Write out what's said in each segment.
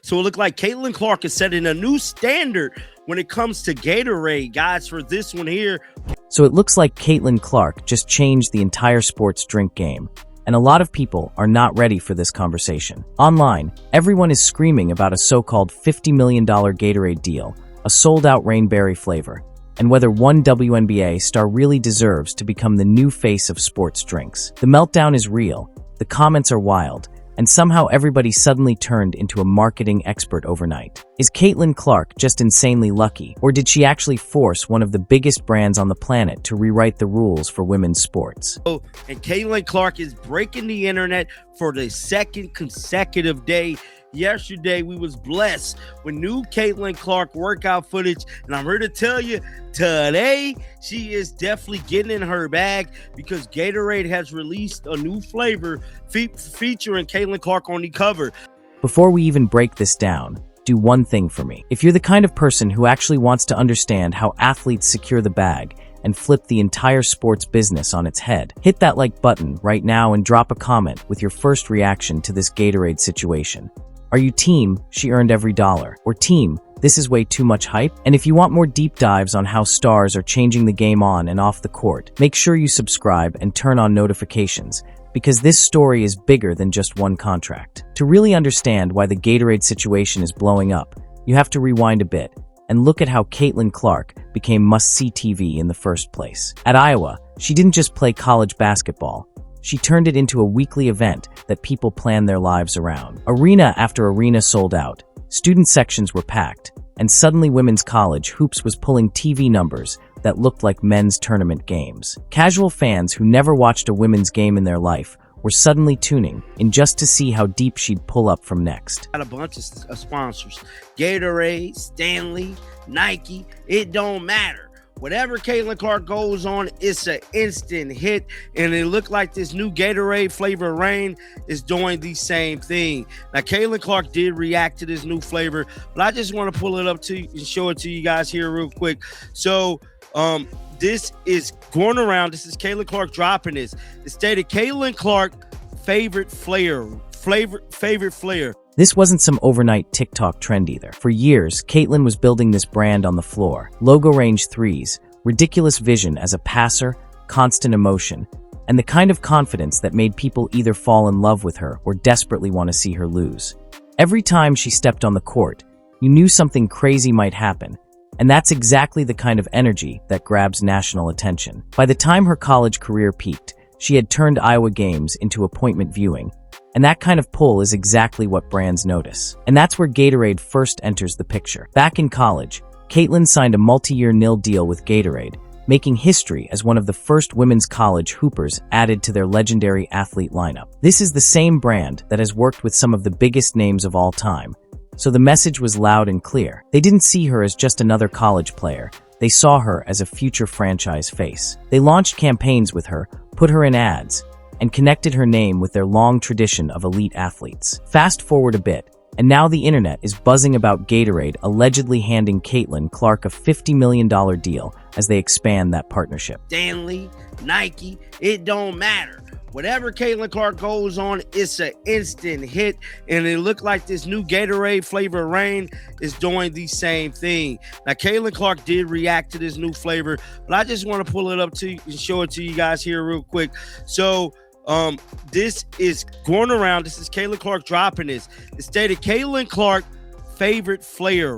So it looked like Caitlin Clark is setting a new standard when it comes to Gatorade, guys, for this one here. So it looks like Caitlin Clark just changed the entire sports drink game, and a lot of people are not ready for this conversation. Online, everyone is screaming about a so-called $50 million Gatorade deal, a sold-out rainberry flavor, and whether one WNBA star really deserves to become the new face of sports drinks. The meltdown is real, the comments are wild, and somehow everybody suddenly turned into a marketing expert overnight. Is Caitlin Clark just insanely lucky, or did she actually force one of the biggest brands on the planet to rewrite the rules for women's sports? And Caitlin Clark is breaking the internet for the second consecutive day. Yesterday, we was blessed with new Caitlin Clark workout footage, and I'm here to tell you, today, she is definitely getting in her bag because Gatorade has released a new flavor featuring Caitlin Clark on the cover. Before we even break this down, do one thing for me. If you're the kind of person who actually wants to understand how athletes secure the bag and flip the entire sports business on its head, hit that like button right now and drop a comment with your first reaction to this Gatorade situation. Are you team, she earned every dollar, or team, this is way too much hype? And if you want more deep dives on how stars are changing the game on and off the court, make sure you subscribe and turn on notifications, because this story is bigger than just one contract. To really understand why the Gatorade situation is blowing up, you have to rewind a bit and look at how Caitlin Clark became must-see TV in the first place. At Iowa, she didn't just play college basketball. She turned it into a weekly event that people plan their lives around. Arena after arena sold out, student sections were packed, and suddenly women's college hoops was pulling TV numbers that looked like men's tournament games. Casual fans who never watched a women's game in their life were suddenly tuning in just to see how deep she'd pull up from next. Got a bunch of sponsors. Gatorade, Stanley, Nike, it don't matter. Whatever Caitlin Clark goes on, it's an instant hit, and it looked like this new Gatorade flavor rain is doing the same thing. Now, Caitlin Clark did react to this new flavor, but I just want to pull it up to you and show it to you guys here real quick. So, this is going around. This is Caitlin Clark dropping this. It stated Caitlin Clark favorite flavor. This wasn't some overnight TikTok trend either. For years, Caitlin was building this brand on the floor. Logo range threes, ridiculous vision as a passer, constant emotion, and the kind of confidence that made people either fall in love with her or desperately want to see her lose. Every time she stepped on the court, you knew something crazy might happen, and that's exactly the kind of energy that grabs national attention. By the time her college career peaked, she had turned Iowa games into appointment viewing, and that kind of pull is exactly what brands notice. And that's where Gatorade first enters the picture. Back in college, Caitlin signed a multi-year nil deal with Gatorade, making history as one of the first women's college hoopers added to their legendary athlete lineup. This is the same brand that has worked with some of the biggest names of all time, so the message was loud and clear. They didn't see her as just another college player. They saw her as a future franchise face. They launched campaigns with her, put her in ads, and connected her name with their long tradition of elite athletes. Fast forward a bit, and now the internet is buzzing about Gatorade allegedly handing Caitlin Clark a $50 million deal as they expand that partnership. Stanley, Nike, it don't matter. Whatever Caitlin Clark goes on, it's an instant hit, and it looked like this new Gatorade flavor rain is doing the same thing. Now, Caitlin Clark did react to this new flavor, but I just want to pull it up to you and show it to you guys here real quick. So, this is going around. This is Caitlin Clark dropping this. It stated Caitlin Clark favorite flavor.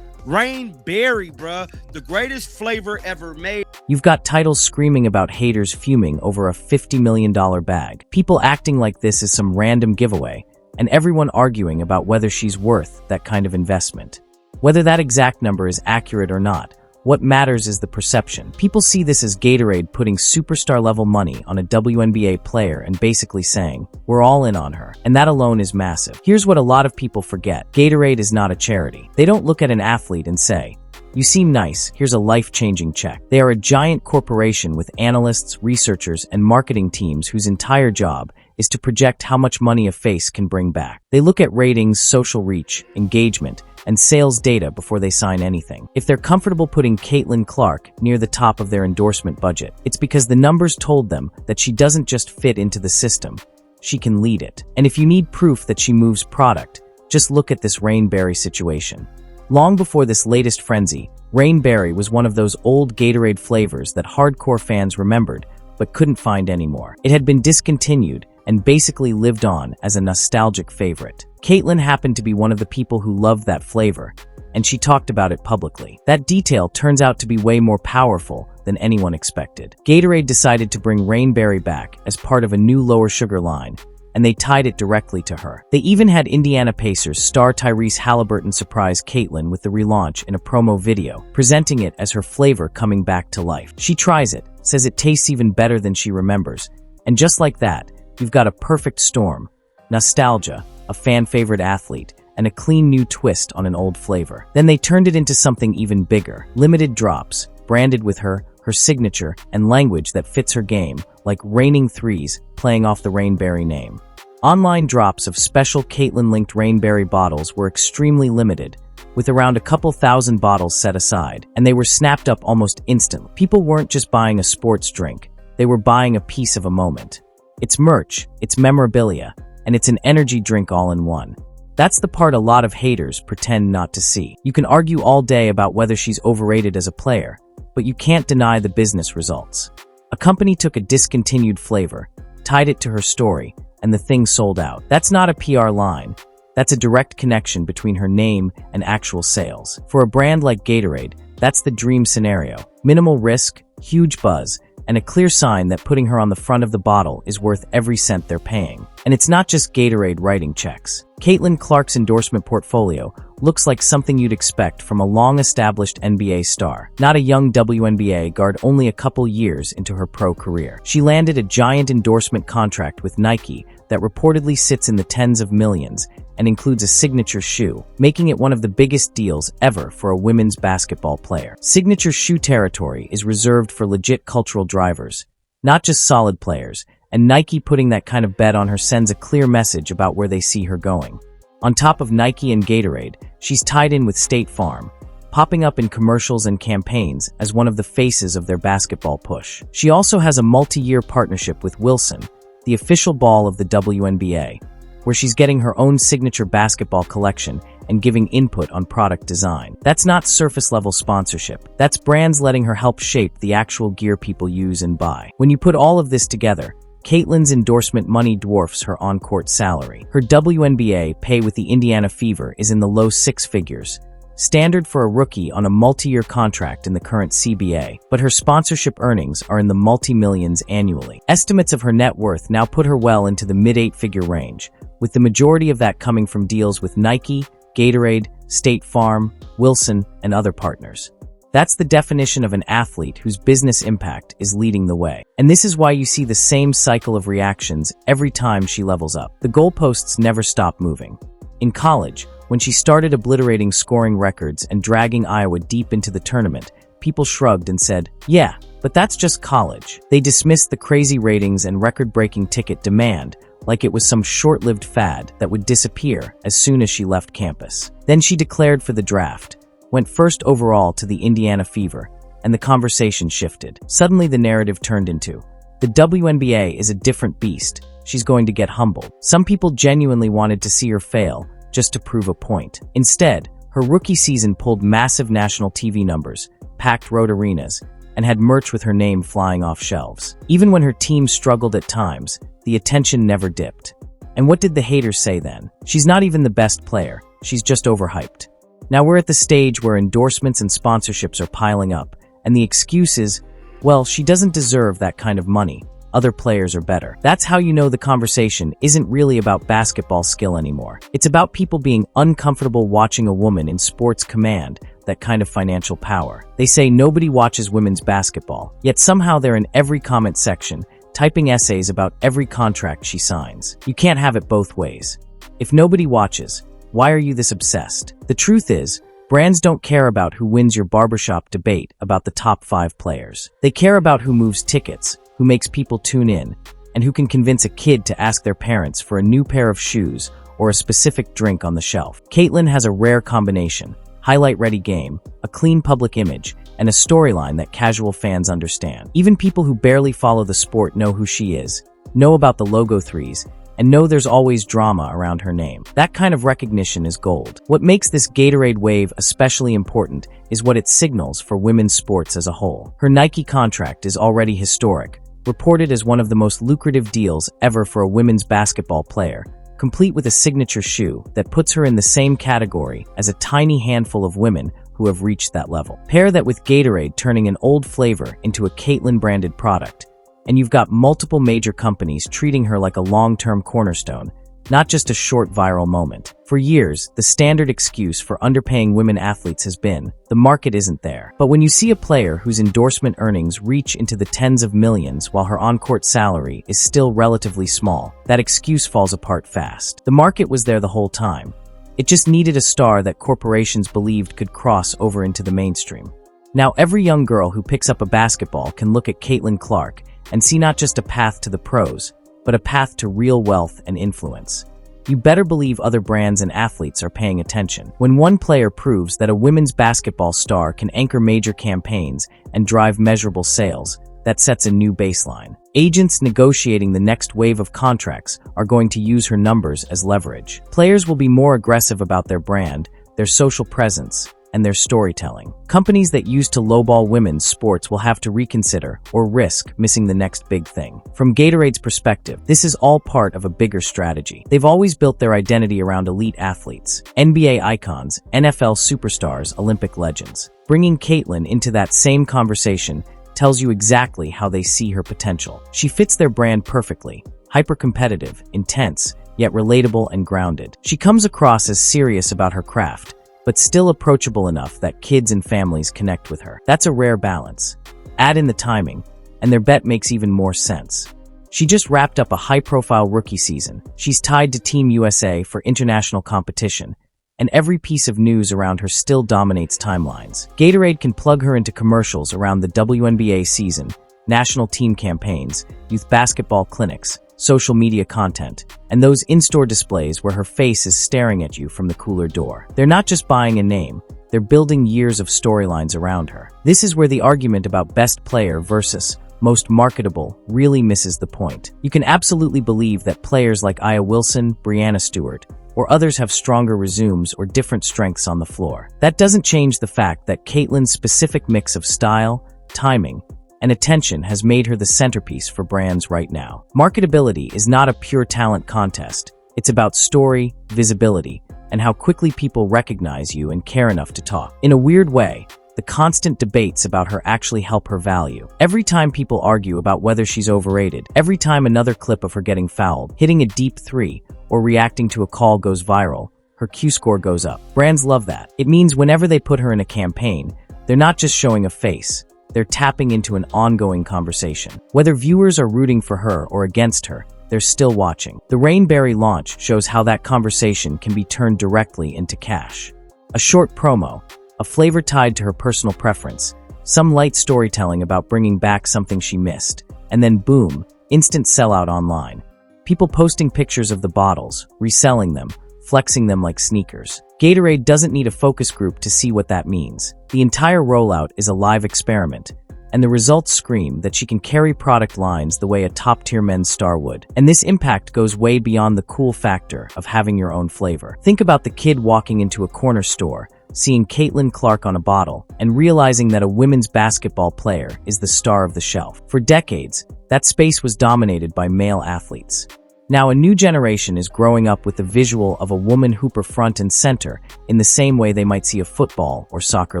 Rainberry, bruh. The greatest flavor ever made. You've got titles screaming about haters fuming over a $50 million bag. People acting like this is some random giveaway, and everyone arguing about whether she's worth that kind of investment. Whether that exact number is accurate or not, what matters is the perception. People see this as Gatorade putting superstar-level money on a WNBA player and basically saying, we're all in on her. And that alone is massive. Here's what a lot of people forget. Gatorade is not a charity. They don't look at an athlete and say, you seem nice, here's a life-changing check. They are a giant corporation with analysts, researchers, and marketing teams whose entire job is to project how much money a face can bring back. They look at ratings, social reach, engagement, and sales data before they sign anything. If they're comfortable putting Caitlin Clark near the top of their endorsement budget, it's because the numbers told them that she doesn't just fit into the system, she can lead it. And if you need proof that she moves product, just look at this Rainberry situation. Long before this latest frenzy, Rainberry was one of those old Gatorade flavors that hardcore fans remembered but couldn't find anymore. It had been discontinued and basically lived on as a nostalgic favorite. Caitlyn happened to be one of the people who loved that flavor, and she talked about it publicly. That detail turns out to be way more powerful than anyone expected. Gatorade decided to bring Rainberry back as part of a new lower sugar line, and they tied it directly to her. They even had Indiana Pacers star Tyrese Halliburton surprise Caitlyn with the relaunch in a promo video, presenting it as her flavor coming back to life. She tries it, says it tastes even better than she remembers, and just like that, you've got a perfect storm: nostalgia, a fan-favorite athlete, and a clean new twist on an old flavor. Then they turned it into something even bigger: limited drops, branded with her signature, and language that fits her game, like raining threes, playing off the Rainberry name. Online drops of special Caitlyn-linked Rainberry bottles were extremely limited, with around a couple thousand bottles set aside, and they were snapped up almost instantly. People weren't just buying a sports drink, they were buying a piece of a moment. It's merch, it's memorabilia, and it's an energy drink all in one. That's the part a lot of haters pretend not to see. You can argue all day about whether she's overrated as a player, but you can't deny the business results. A company took a discontinued flavor, tied it to her story, and the thing sold out. That's not a PR line. That's a direct connection between her name and actual sales. For a brand like Gatorade, that's the dream scenario. Minimal risk, huge buzz, and a clear sign that putting her on the front of the bottle is worth every cent they're paying. And it's not just Gatorade writing checks. Caitlyn Clark's endorsement portfolio looks like something you'd expect from a long-established NBA star, not a young WNBA guard only a couple years into her pro career. She landed a giant endorsement contract with Nike that reportedly sits in the tens of millions and includes a signature shoe, making it one of the biggest deals ever for a women's basketball player. Signature shoe territory is reserved for legit cultural drivers, not just solid players, and Nike putting that kind of bet on her sends a clear message about where they see her going. On top of Nike and Gatorade, she's tied in with State Farm, popping up in commercials and campaigns as one of the faces of their basketball push. She also has a multi-year partnership with Wilson, the official ball of the WNBA, where she's getting her own signature basketball collection and giving input on product design. That's not surface-level sponsorship. That's brands letting her help shape the actual gear people use and buy. When you put all of this together, Caitlyn's endorsement money dwarfs her on-court salary. Her WNBA pay with the Indiana Fever is in the low six figures, standard for a rookie on a multi-year contract in the current CBA, but her sponsorship earnings are in the multi-millions annually. Estimates of her net worth now put her well into the mid-eight-figure range, with the majority of that coming from deals with Nike, Gatorade, State Farm, Wilson, and other partners. That's the definition of an athlete whose business impact is leading the way. And this is why you see the same cycle of reactions every time she levels up. The goalposts never stop moving. In college, when she started obliterating scoring records and dragging Iowa deep into the tournament, people shrugged and said, "Yeah, but that's just college." They dismissed the crazy ratings and record-breaking ticket demand like it was some short-lived fad that would disappear as soon as she left campus. Then she declared for the draft, went first overall to the Indiana Fever, and the conversation shifted. Suddenly the narrative turned into, the WNBA is a different beast, she's going to get humbled. Some people genuinely wanted to see her fail, just to prove a point. Instead, her rookie season pulled massive national TV numbers, packed road arenas, and had merch with her name flying off shelves. Even when her team struggled at times, the attention never dipped. And what did the haters say then? She's not even the best player, she's just overhyped. Now we're at the stage where endorsements and sponsorships are piling up, and the excuse is, well, she doesn't deserve that kind of money. Other players are better. That's how you know the conversation isn't really about basketball skill anymore. It's about people being uncomfortable watching a woman in sports command that kind of financial power. They say nobody watches women's basketball, yet somehow they're in every comment section, typing essays about every contract she signs. You can't have it both ways. If nobody watches, why are you this obsessed? The truth is, brands don't care about who wins your barbershop debate about the top 5 players. They care about who moves tickets, who makes people tune in, and who can convince a kid to ask their parents for a new pair of shoes or a specific drink on the shelf. Caitlyn has a rare combination: highlight-ready game, a clean public image, and a storyline that casual fans understand. Even people who barely follow the sport know who she is, know about the logo threes, and know there's always drama around her name. That kind of recognition is gold. What makes this Gatorade wave especially important is what it signals for women's sports as a whole. Her Nike contract is already historic, reported as one of the most lucrative deals ever for a women's basketball player, complete with a signature shoe that puts her in the same category as a tiny handful of women who have reached that level. Pair that with Gatorade turning an old flavor into a Caitlyn-branded product, and you've got multiple major companies treating her like a long-term cornerstone, not just a short viral moment. For years, the standard excuse for underpaying women athletes has been, the market isn't there. But when you see a player whose endorsement earnings reach into the tens of millions while her on-court salary is still relatively small, that excuse falls apart fast. The market was there the whole time. It just needed a star that corporations believed could cross over into the mainstream. Now every young girl who picks up a basketball can look at Caitlin Clark and see not just a path to the pros, but a path to real wealth and influence. You better believe other brands and athletes are paying attention. When one player proves that a women's basketball star can anchor major campaigns and drive measurable sales, that sets a new baseline. Agents negotiating the next wave of contracts are going to use her numbers as leverage. Players will be more aggressive about their brand, their social presence, and their storytelling. Companies that used to lowball women's sports will have to reconsider or risk missing the next big thing. From Gatorade's perspective, this is all part of a bigger strategy. They've always built their identity around elite athletes, NBA icons, NFL superstars, Olympic legends. Bringing Caitlyn into that same conversation tells you exactly how they see her potential. She fits their brand perfectly, hyper-competitive, intense, yet relatable and grounded. She comes across as serious about her craft, but still approachable enough that kids and families connect with her. That's a rare balance. Add in the timing, and their bet makes even more sense. She just wrapped up a high-profile rookie season. She's tied to Team USA for international competition, and every piece of news around her still dominates timelines. Gatorade can plug her into commercials around the WNBA season, national team campaigns, youth basketball clinics, social media content, and those in-store displays where her face is staring at you from the cooler door. They're not just buying a name, they're building years of storylines around her. This is where the argument about best player versus most marketable really misses the point. You can absolutely believe that players like Aya Wilson, Breanna Stewart, or others have stronger resumes or different strengths on the floor. That doesn't change the fact that Caitlyn's specific mix of style, timing, and attention has made her the centerpiece for brands right now. Marketability is not a pure talent contest. It's about story, visibility, and how quickly people recognize you and care enough to talk. In a weird way, the constant debates about her actually help her value. Every time people argue about whether she's overrated, every time another clip of her getting fouled, hitting a deep three, or reacting to a call goes viral, her Q score goes up. Brands love that. It means whenever they put her in a campaign, they're not just showing a face. They're tapping into an ongoing conversation. Whether viewers are rooting for her or against her, they're still watching. The Rainberry launch shows how that conversation can be turned directly into cash. A short promo, a flavor tied to her personal preference, some light storytelling about bringing back something she missed, and then boom, instant sellout online. People posting pictures of the bottles, reselling them, flexing them like sneakers. Gatorade doesn't need a focus group to see what that means. The entire rollout is a live experiment, and the results scream that she can carry product lines the way a top-tier men's star would. And this impact goes way beyond the cool factor of having your own flavor. Think about the kid walking into a corner store, seeing Caitlin Clark on a bottle, and realizing that a women's basketball player is the star of the shelf. For decades, that space was dominated by male athletes. Now a new generation is growing up with the visual of a woman hooper front and center in the same way they might see a football or soccer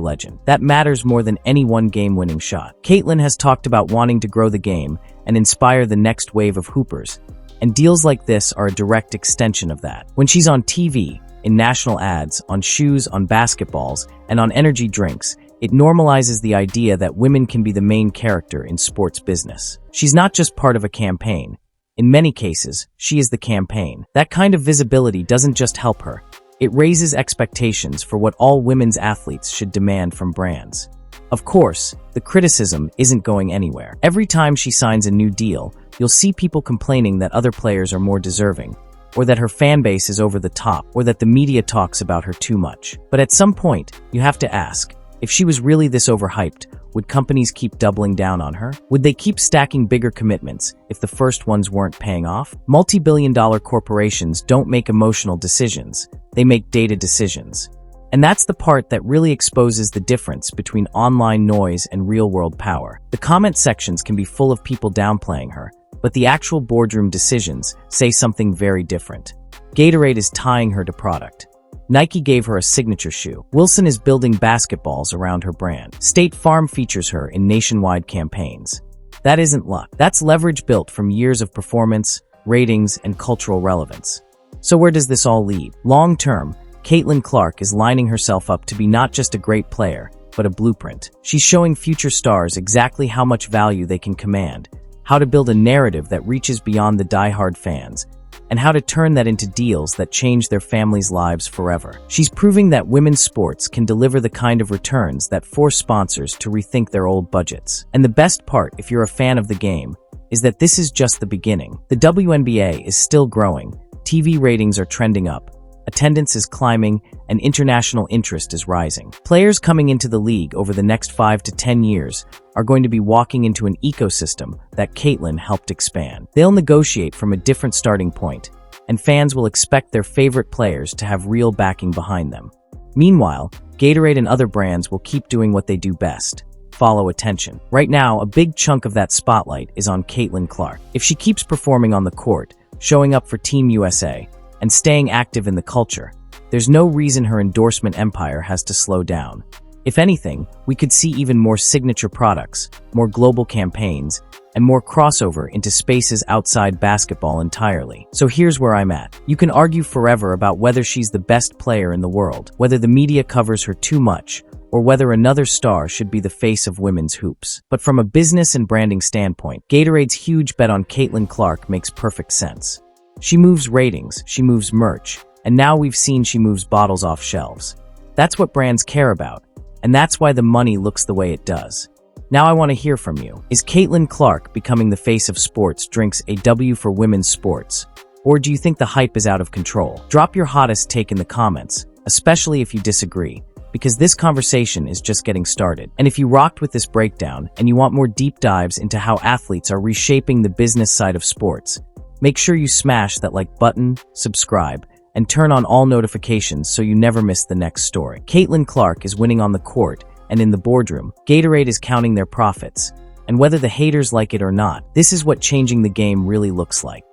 legend. That matters more than any one game-winning shot. Caitlyn has talked about wanting to grow the game and inspire the next wave of hoopers, and deals like this are a direct extension of that. When she's on TV, in national ads, on shoes, on basketballs, and on energy drinks, it normalizes the idea that women can be the main character in sports business. She's not just part of a campaign. In many cases, she is the campaign. That kind of visibility doesn't just help her. It raises expectations for what all women's athletes should demand from brands. Of course, the criticism isn't going anywhere. Every time she signs a new deal, you'll see people complaining that other players are more deserving, or that her fan base is over the top, or that the media talks about her too much. But at some point, you have to ask, if she was really this overhyped, would companies keep doubling down on her? Would they keep stacking bigger commitments if the first ones weren't paying off? Multi-billion-dollar corporations don't make emotional decisions. They make data decisions. And that's the part that really exposes the difference between online noise and real-world power. The comment sections can be full of people downplaying her, but the actual boardroom decisions say something very different. Gatorade is tying her to product. Nike gave her a signature shoe. Wilson is building basketballs around her brand. State Farm features her in nationwide campaigns. That isn't luck. That's leverage built from years of performance, ratings, and cultural relevance. So where does this all lead? Long-term, Caitlin Clark is lining herself up to be not just a great player, but a blueprint. She's showing future stars exactly how much value they can command, how to build a narrative that reaches beyond the die-hard fans, and how to turn that into deals that change their families' lives forever. She's proving that women's sports can deliver the kind of returns that force sponsors to rethink their old budgets. And the best part, if you're a fan of the game, is that this is just the beginning. The WNBA is still growing, TV ratings are trending up, attendance is climbing, and international interest is rising. Players coming into the league over the next 5 to 10 years are going to be walking into an ecosystem that Caitlin helped expand. They'll negotiate from a different starting point, and fans will expect their favorite players to have real backing behind them. Meanwhile, Gatorade and other brands will keep doing what they do best: follow attention. Right now, a big chunk of that spotlight is on Caitlin Clark. If she keeps performing on the court, showing up for Team USA, and staying active in the culture, there's no reason her endorsement empire has to slow down. If anything, we could see even more signature products, more global campaigns, and more crossover into spaces outside basketball entirely. So here's where I'm at. You can argue forever about whether she's the best player in the world, whether the media covers her too much, or whether another star should be the face of women's hoops. But from a business and branding standpoint, Gatorade's huge bet on Caitlin Clark makes perfect sense. She moves ratings, she moves merch, and now we've seen she moves bottles off shelves. That's what brands care about, and that's why the money looks the way it does. Now I want to hear from you. Is Caitlin Clark becoming the face of sports drinks a W for women's sports? Or do you think the hype is out of control? Drop your hottest take in the comments, especially if you disagree, because this conversation is just getting started. And if you rocked with this breakdown and you want more deep dives into how athletes are reshaping the business side of sports, make sure you smash that like button, subscribe, and turn on all notifications so you never miss the next story. Caitlin Clark is winning on the court, and in the boardroom, Gatorade is counting their profits. And whether the haters like it or not, this is what changing the game really looks like.